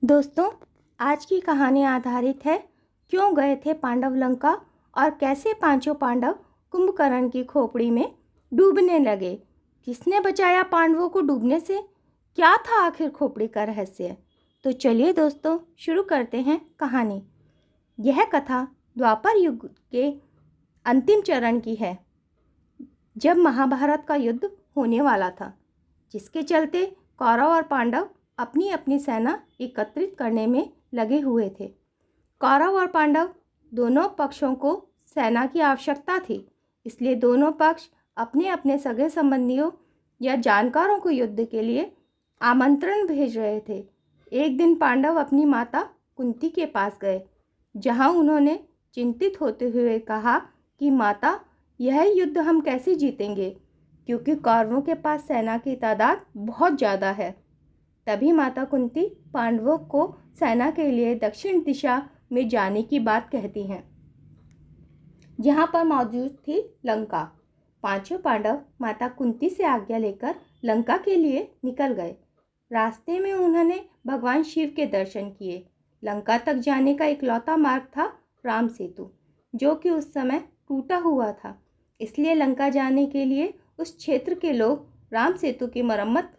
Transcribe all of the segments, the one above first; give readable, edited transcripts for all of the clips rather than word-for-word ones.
दोस्तों, आज की कहानी आधारित है क्यों गए थे पांडव लंका और कैसे पांचों पांडव कुंभकर्ण की खोपड़ी में डूबने लगे। किसने बचाया पांडवों को डूबने से? क्या था आखिर खोपड़ी का रहस्य? तो चलिए दोस्तों, शुरू करते हैं कहानी। यह कथा द्वापर युग के अंतिम चरण की है, जब महाभारत का युद्ध होने वाला था, जिसके चलते कौरव और पांडव अपनी अपनी सेना एकत्रित करने में लगे हुए थे। कौरव और पांडव दोनों पक्षों को सेना की आवश्यकता थी, इसलिए दोनों पक्ष अपने अपने सगे संबंधियों या जानकारों को युद्ध के लिए आमंत्रण भेज रहे थे। एक दिन पांडव अपनी माता कुंती के पास गए, जहां उन्होंने चिंतित होते हुए कहा कि माता, यह युद्ध हम कैसे जीतेंगे, क्योंकि कौरवों के पास सेना की तादाद बहुत ज़्यादा है। तभी माता कुंती पांडवों को सेना के लिए दक्षिण दिशा में जाने की बात कहती हैं, जहां पर मौजूद थी लंका। पांचों पांडव माता कुंती से आज्ञा लेकर लंका के लिए निकल गए। रास्ते में उन्होंने भगवान शिव के दर्शन किए। लंका तक जाने का इकलौता मार्ग था राम सेतु, जो कि उस समय टूटा हुआ था। इसलिए लंका जाने के लिए उस क्षेत्र के लोग राम सेतु की मरम्मत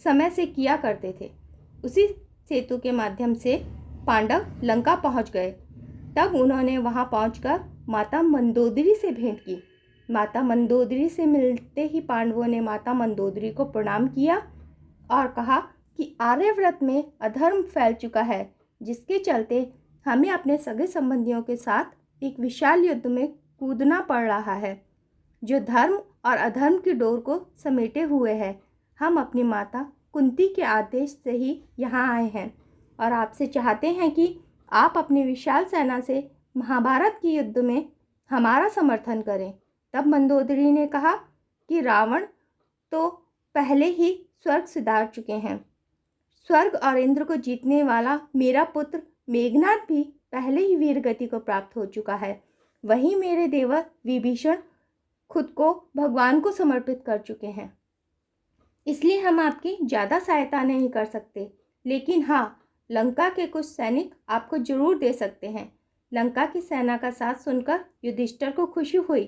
समय से किया करते थे। उसी सेतु के माध्यम से पांडव लंका पहुंच गए। तब उन्होंने वहां पहुंचकर माता मंदोदरी से भेंट की। माता मंदोदरी से मिलते ही पांडवों ने माता मंदोदरी को प्रणाम किया और कहा कि आर्यव्रत में अधर्म फैल चुका है, जिसके चलते हमें अपने सगे संबंधियों के साथ एक विशाल युद्ध में कूदना पड़ रहा है, जो धर्म और अधर्म की डोर को समेटे हुए है। हम अपनी माता कुंती के आदेश से ही यहाँ आए हैं और आपसे चाहते हैं कि आप अपनी विशाल सेना से महाभारत के युद्ध में हमारा समर्थन करें। तब मंदोदरी ने कहा कि रावण तो पहले ही स्वर्ग सिधार चुके हैं। स्वर्ग और इंद्र को जीतने वाला मेरा पुत्र मेघनाद भी पहले ही वीर गति को प्राप्त हो चुका है। वहीं मेरे देवर विभीषण खुद को भगवान को समर्पित कर चुके हैं। इसलिए हम आपकी ज़्यादा सहायता नहीं कर सकते, लेकिन हाँ, लंका के कुछ सैनिक आपको जरूर दे सकते हैं। लंका की सेना का साथ सुनकर युधिष्ठिर को खुशी हुई।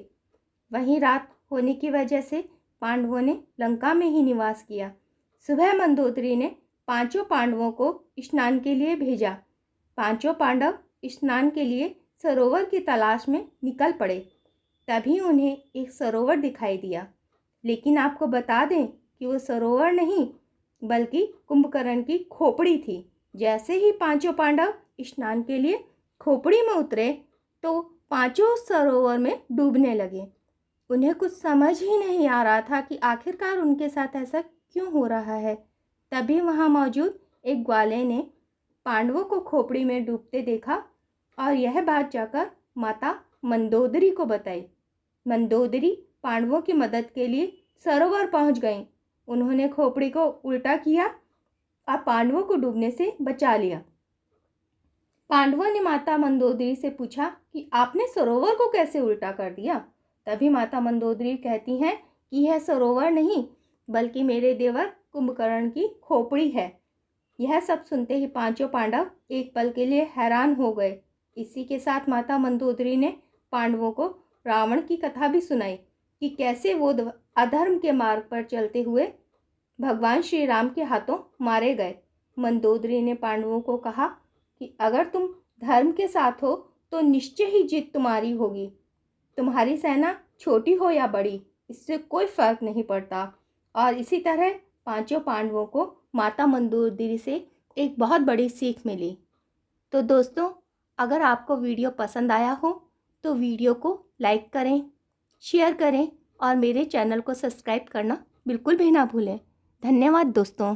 वहीं रात होने की वजह से पांडवों ने लंका में ही निवास किया। सुबह मंदोदरी ने पांचों पांडवों को स्नान के लिए भेजा। पांचों पांडव स्नान के लिए सरोवर की तलाश में निकल पड़े। तभी उन्हें एक सरोवर दिखाई दिया, लेकिन आपको बता दें कि वो सरोवर नहीं, बल्कि कुंभकर्ण की खोपड़ी थी। जैसे ही पांचों पांडव स्नान के लिए खोपड़ी में उतरे तो पांचों सरोवर में डूबने लगे। उन्हें कुछ समझ ही नहीं आ रहा था कि आखिरकार उनके साथ ऐसा क्यों हो रहा है। तभी वहां मौजूद एक ग्वाले ने पांडवों को खोपड़ी में डूबते देखा और यह बात जाकर माता मंदोदरी को बताई। मंदोदरी पांडवों की मदद के लिए सरोवर पहुंच गईं। उन्होंने खोपड़ी को उल्टा किया और पांडवों को डूबने से बचा लिया। पांडवों ने माता मंदोदरी से पूछा कि आपने सरोवर को कैसे उल्टा कर दिया। तभी माता मंदोदरी कहती हैं कि यह सरोवर नहीं, बल्कि मेरे देवर कुंभकर्ण की खोपड़ी है। यह सब सुनते ही पांचों पांडव एक पल के लिए हैरान हो गए। इसी के साथ माता मंदोदरी ने पांडवों को रावण की कथा भी सुनाई कि कैसे वो अधर्म के मार्ग पर चलते हुए भगवान श्री राम के हाथों मारे गए। मंदोदरी ने पांडवों को कहा कि अगर तुम धर्म के साथ हो तो निश्चय ही जीत तुम्हारी होगी। तुम्हारी सेना छोटी हो या बड़ी, इससे कोई फर्क नहीं पड़ता। और इसी तरह पांचों पांडवों को माता मंदोदरी से एक बहुत बड़ी सीख मिली। तो दोस्तों, अगर आपको वीडियो पसंद आया हो तो वीडियो को लाइक करें, शेयर करें और मेरे चैनल को सब्सक्राइब करना बिल्कुल भी ना भूलें। धन्यवाद दोस्तों।